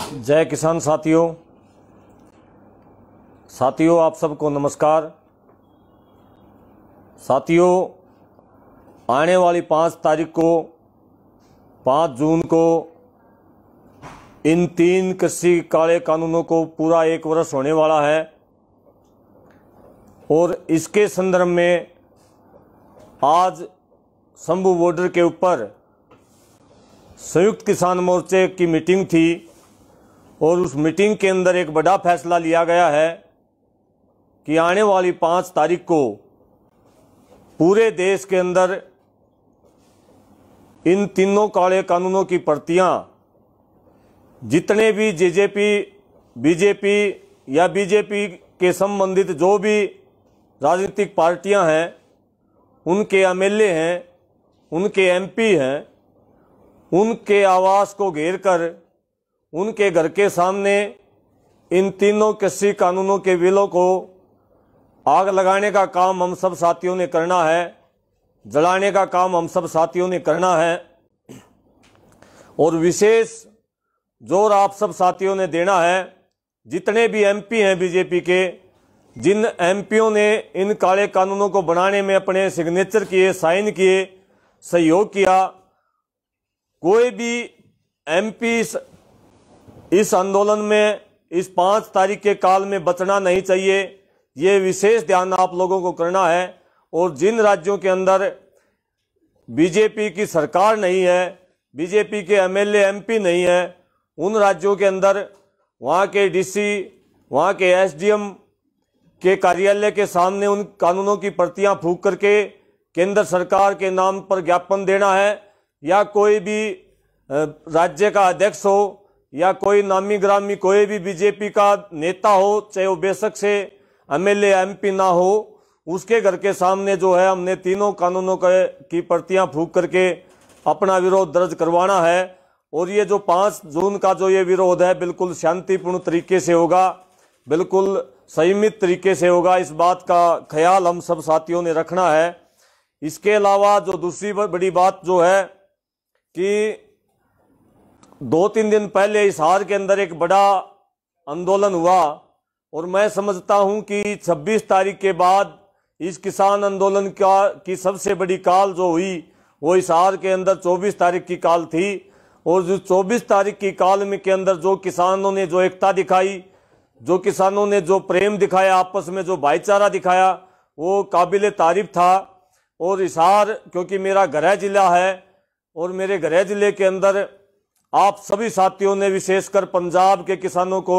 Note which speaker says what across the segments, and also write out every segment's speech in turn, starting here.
Speaker 1: जय किसान साथियों आप सबको नमस्कार। साथियों, आने वाली 5 तारीख को 5 जून को इन 3 कृषि काले कानूनों को पूरा 1 वर्ष होने वाला है और इसके संदर्भ में आज शंभू बॉर्डर के ऊपर संयुक्त किसान मोर्चे की मीटिंग थी और उस मीटिंग के अंदर एक बड़ा फैसला लिया गया है कि आने वाली 5 तारीख को पूरे देश के अंदर इन तीनों काले कानूनों की प्रतियां जितने भी बीजेपी या बीजेपी के संबंधित जो भी राजनीतिक पार्टियां हैं, उनके एमएलए हैं, उनके एमपी हैं, उनके आवास को घेर कर उनके घर के सामने इन तीनों कृषि कानूनों के बिलों को आग लगाने का काम हम सब साथियों ने करना है, जलाने का काम हम सब साथियों ने करना है। और विशेष जोर आप सब साथियों ने देना है। जितने भी एमपी हैं बीजेपी के, जिन एमपीओं ने इन काले कानूनों को बनाने में अपने सिग्नेचर किए, साइन किए, सहयोग किया, कोई भी एमपी इस आंदोलन में इस 5 तारीख के काल में बचना नहीं चाहिए। ये विशेष ध्यान आप लोगों को करना है। और जिन राज्यों के अंदर बीजेपी की सरकार नहीं है, बीजेपी के एमएलए एमपी नहीं है, उन राज्यों के अंदर वहाँ के डीसी, वहाँ के एसडीएम के कार्यालय के सामने उन कानूनों की प्रतियां फूंक करके केंद्र सरकार के नाम पर ज्ञापन देना है, या कोई भी राज्य का अध्यक्ष हो या कोई नामी ग्रामी कोई भी बीजेपी का नेता हो, चाहे वो बेशक से एमएलए एमपी ना हो, उसके घर के सामने जो है हमने तीनों कानूनों की प्रतियां फूंक करके अपना विरोध दर्ज करवाना है। और ये जो 5 जून का जो ये विरोध है बिल्कुल शांतिपूर्ण तरीके से होगा, बिल्कुल संयमित तरीके से होगा। इस बात का ख्याल हम सब साथियों ने रखना है। इसके अलावा जो दूसरी बड़ी बात जो है कि 2-3 दिन पहले हिसार के अंदर एक बड़ा आंदोलन हुआ और मैं समझता हूं कि 26 तारीख के बाद इस किसान आंदोलन की सबसे बड़ी काल जो हुई वो हिसार के अंदर 24 तारीख की काल थी। और जो 24 तारीख की काल में के अंदर जो किसानों ने जो एकता दिखाई, जो किसानों ने जो प्रेम दिखाया, आपस में जो भाईचारा दिखाया, वो काबिले तारीफ था। और हिसार क्योंकि मेरा गृह जिला है और मेरे गृह जिले के अंदर आप सभी साथियों ने विशेषकर पंजाब के किसानों को,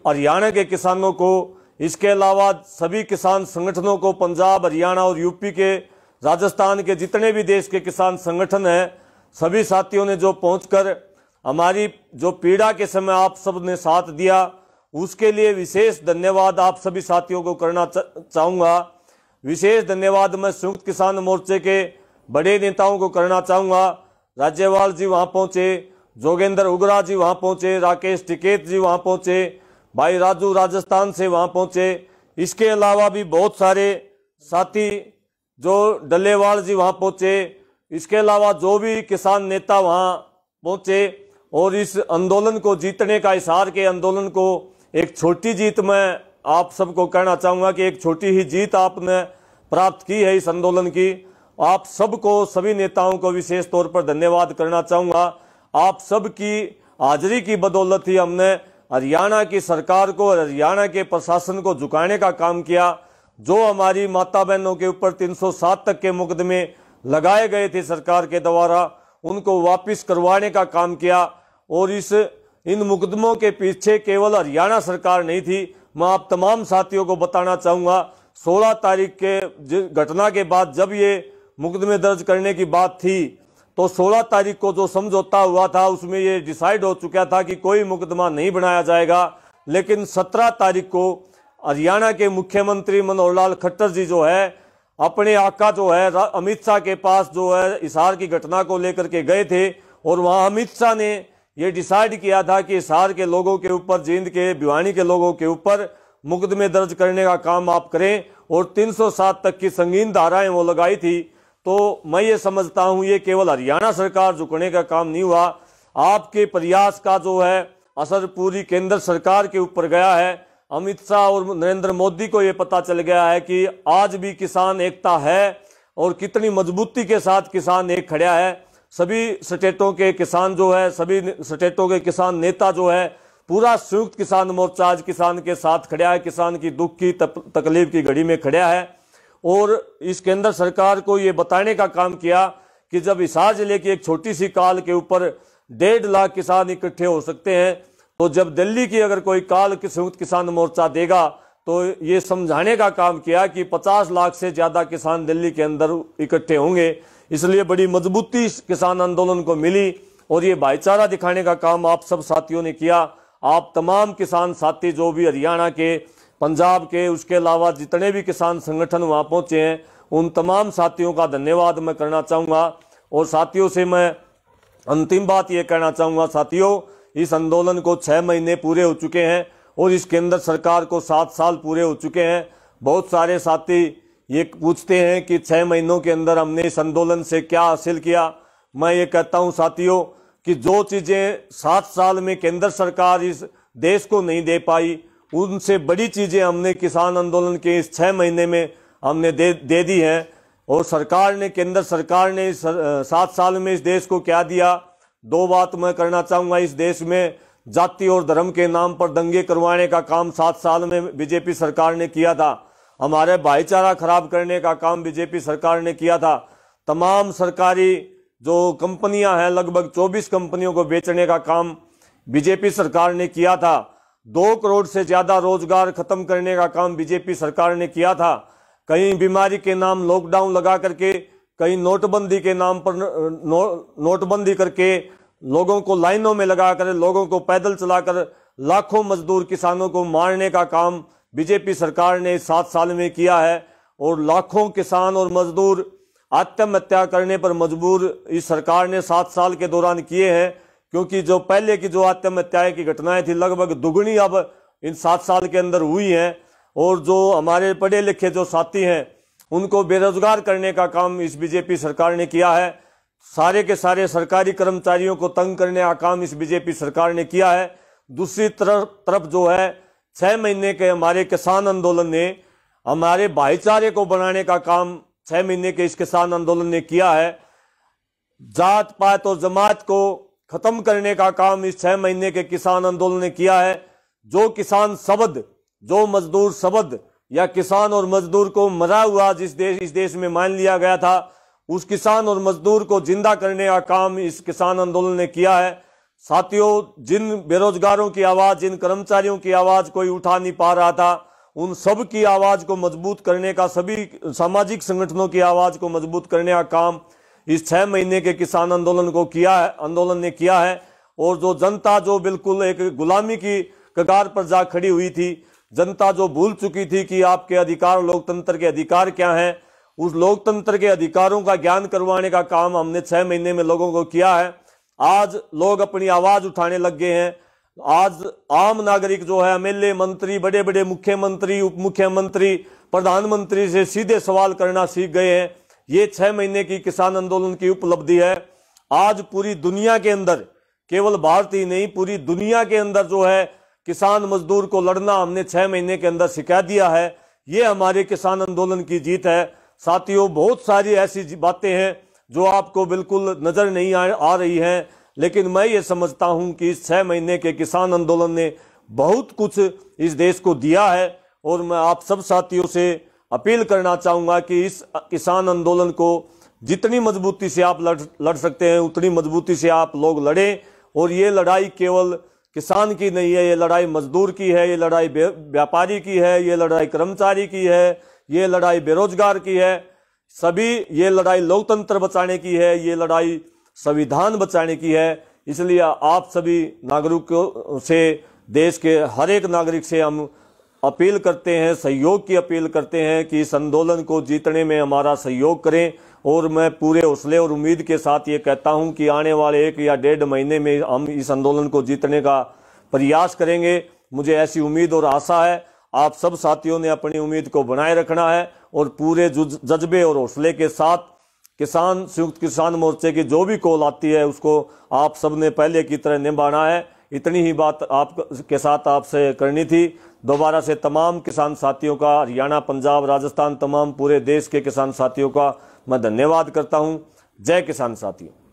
Speaker 1: हरियाणा के किसानों को, इसके अलावा सभी किसान संगठनों को, पंजाब, हरियाणा और यूपी के, राजस्थान के जितने भी देश के किसान संगठन हैं, सभी साथियों ने जो पहुंचकर हमारी जो पीड़ा के समय आप सब ने साथ दिया, उसके लिए विशेष धन्यवाद आप सभी साथियों को करना चाहूँगा। विशेष धन्यवाद मैं संयुक्त किसान मोर्चे के बड़े नेताओं को करना चाहूँगा। राज्यपाल जी वहाँ पहुँचे, जोगेंद्र उगरा जी वहाँ पहुँचे, राकेश टिकेत जी वहाँ पहुँचे, भाई राजू राजस्थान से वहाँ पहुँचे। इसके अलावा भी बहुत सारे साथी जो डल्लेवाल जी वहाँ पहुँचे, इसके अलावा जो भी किसान नेता वहाँ पहुँचे। और इस आंदोलन को जीतने का, हिसार के आंदोलन को एक छोटी जीत मैं आप सबको कहना चाहूँगा कि एक छोटी ही जीत आपने प्राप्त की है इस आंदोलन की। आप सबको, सभी नेताओं को विशेष तौर पर धन्यवाद करना चाहूँगा। आप सबकी हाजिरी की बदौलत ही हमने हरियाणा की सरकार को, हरियाणा के प्रशासन को झुकाने का काम किया। जो हमारी माता बहनों के ऊपर 307 तक के मुकदमे लगाए गए थे सरकार के द्वारा, उनको वापस करवाने का काम किया। और इन मुकदमों के पीछे केवल हरियाणा सरकार नहीं थी। मैं आप तमाम साथियों को बताना चाहूँगा, 16 तारीख के घटना के बाद जब ये मुकदमे दर्ज करने की बात थी तो 16 तारीख को जो समझौता हुआ था उसमें ये डिसाइड हो चुका था कि कोई मुकदमा नहीं बनाया जाएगा। लेकिन 17 तारीख को हरियाणा के मुख्यमंत्री मनोहर लाल खट्टर जी जो है अपने आका जो है अमित शाह के पास जो है हिसार की घटना को लेकर के गए थे और वहाँ अमित शाह ने ये डिसाइड किया था कि हिसार के लोगों के ऊपर, जींद के, भिवानी के लोगों के ऊपर मुकदमे दर्ज करने का काम आप करें। और 307 तक की संगीन धाराएं वो लगाई थी। तो मैं ये समझता हूँ ये केवल हरियाणा सरकार झुकने का काम नहीं हुआ, आपके प्रयास का जो है असर पूरी केंद्र सरकार के ऊपर गया है। अमित शाह और नरेंद्र मोदी को ये पता चल गया है कि आज भी किसान एकता है और कितनी मजबूती के साथ किसान एक खड़ा है। सभी स्टेटों के किसान जो है, सभी स्टेटों के किसान नेता जो है, पूरा संयुक्त किसान मोर्चा आज किसान के साथ खड़ा है, किसान की दुख की तकलीफ की घड़ी में खड़ा है। और इस केंद्र सरकार को ये बताने का काम किया कि जब हिसार जिले की एक छोटी सी काल के ऊपर 1.5 लाख किसान इकट्ठे हो सकते हैं, तो जब दिल्ली की अगर कोई काल संयुक्त किसान मोर्चा देगा तो ये समझाने का काम किया कि 50 लाख से ज्यादा किसान दिल्ली के अंदर इकट्ठे होंगे। इसलिए बड़ी मजबूती किसान आंदोलन को मिली और ये भाईचारा दिखाने का काम आप सब साथियों ने किया। आप तमाम किसान साथी जो भी हरियाणा के, पंजाब के, उसके अलावा जितने भी किसान संगठन वहां पहुंचे हैं, उन तमाम साथियों का धन्यवाद मैं करना चाहूँगा। और साथियों से मैं अंतिम बात ये कहना चाहूँगा, साथियों इस आंदोलन को 6 महीने पूरे हो चुके हैं और इस केंद्र सरकार को 7 साल पूरे हो चुके हैं। बहुत सारे साथी ये पूछते हैं कि 6 महीनों के अंदर हमने इस आंदोलन से क्या हासिल किया। मैं ये कहता हूँ साथियों कि जो चीज़ें 7 साल में केंद्र सरकार इस देश को नहीं दे पाई, उनसे बड़ी चीज़ें हमने किसान आंदोलन के इस 6 महीने में हमने दे दी हैं। और सरकार ने, केंद्र सरकार ने इस 7 साल में इस देश को क्या दिया। 2 बात मैं करना चाहूँगा। इस देश में जाति और धर्म के नाम पर दंगे करवाने का काम 7 साल में बीजेपी सरकार ने किया था। हमारे भाईचारा खराब करने का काम बीजेपी सरकार ने किया था। तमाम सरकारी जो कंपनियां हैं, लगभग 24 कंपनियों को बेचने का काम बीजेपी सरकार ने किया था। 2 करोड़ से ज्यादा रोजगार खत्म करने का काम बीजेपी सरकार ने किया था। कहीं बीमारी के नाम लॉकडाउन लगा करके, कहीं नोटबंदी के नाम पर नोटबंदी करके लोगों को लाइनों में लगाकर, लोगों को पैदल चलाकर लाखों मजदूर किसानों को मारने का काम बीजेपी सरकार ने 7 साल में किया है। और लाखों किसान और मजदूर आत्महत्या करने पर मजबूर इस सरकार ने 7 साल के दौरान किए हैं, क्योंकि जो पहले की जो आत्महत्याएं की घटनाएं थी, लगभग दुगनी अब इन 7 साल के अंदर हुई हैं। और जो हमारे पढ़े लिखे जो साथी हैं, उनको बेरोजगार करने का काम इस बीजेपी सरकार ने किया है। सारे के सारे सरकारी कर्मचारियों को तंग करने का काम इस बीजेपी सरकार ने किया है। दूसरी तरफ जो है 6 महीने के हमारे किसान आंदोलन ने हमारे भाईचारे को बनाने का काम 6 महीने के इस किसान आंदोलन ने किया है। जात पात और जमात को खत्म करने का काम इस 6 महीने के किसान आंदोलन ने किया है। जो किसान शब्द, जो मजदूर शब्द या किसान और मजदूर को मरा हुआ इस देश में मान लिया गया था, उस किसान और मजदूर को जिंदा करने का काम इस किसान आंदोलन ने किया है। साथियों, जिन बेरोजगारों की आवाज, जिन कर्मचारियों की आवाज कोई उठा नहीं पा रहा था, उन सब की आवाज को मजबूत करने का, सभी सामाजिक संगठनों की आवाज को मजबूत करने का काम इस 6 महीने के किसान आंदोलन को किया है, आंदोलन ने किया है। और जो जनता जो बिल्कुल एक गुलामी की कगार पर जा खड़ी हुई थी, जनता जो भूल चुकी थी कि आपके अधिकार, लोकतंत्र के अधिकार क्या हैं, उस लोकतंत्र के अधिकारों का ज्ञान करवाने का काम हमने 6 महीने में लोगों को किया है। आज लोग अपनी आवाज उठाने लग गए हैं। आज आम नागरिक जो है, एमएलए, मंत्री, बड़े बड़े मुख्यमंत्री, उप मुख्यमंत्री, प्रधानमंत्री से सीधे सवाल करना सीख गए हैं। ये 6 महीने की किसान आंदोलन की उपलब्धि है। आज पूरी दुनिया के अंदर, केवल भारत ही नहीं, पूरी दुनिया के अंदर जो है किसान मजदूर को लड़ना हमने 6 महीने के अंदर सिखा दिया है। ये हमारे किसान आंदोलन की जीत है। साथियों, बहुत सारी ऐसी बातें हैं जो आपको बिल्कुल नजर नहीं आ रही हैं, लेकिन मैं ये समझता हूं कि इस 6 महीने के किसान आंदोलन ने बहुत कुछ इस देश को दिया है। और मैं आप सब साथियों से अपील करना चाहूंगा कि इस किसान आंदोलन को जितनी मजबूती से आप लड़ सकते हैं, उतनी मजबूती से आप लोग लड़ें। और ये लड़ाई केवल किसान की नहीं है, ये लड़ाई मजदूर की है, ये लड़ाई व्यापारी की है, ये लड़ाई कर्मचारी की है, ये लड़ाई बेरोजगार की है। सभी, ये लड़ाई लोकतंत्र बचाने की है, ये लड़ाई संविधान बचाने की है। इसलिए आप सभी नागरिकों से, देश के हर एक नागरिक से हम अपील करते हैं, सहयोग की अपील करते हैं कि इस आंदोलन को जीतने में हमारा सहयोग करें। और मैं पूरे हौसले और उम्मीद के साथ ये कहता हूं कि आने वाले 1 या 1.5 महीने में हम इस आंदोलन को जीतने का प्रयास करेंगे। मुझे ऐसी उम्मीद और आशा है। आप सब साथियों ने अपनी उम्मीद को बनाए रखना है और पूरे जज्बे और हौसले के साथ संयुक्त किसान मोर्चे की जो भी कॉल आती है उसको आप सब ने पहले की तरह निभाना है। इतनी ही बात आपके साथ आपसे करनी थी। दोबारा से तमाम किसान साथियों का, हरियाणा, पंजाब, राजस्थान, तमाम पूरे देश के किसान साथियों का मैं धन्यवाद करता हूं। जय किसान साथियों।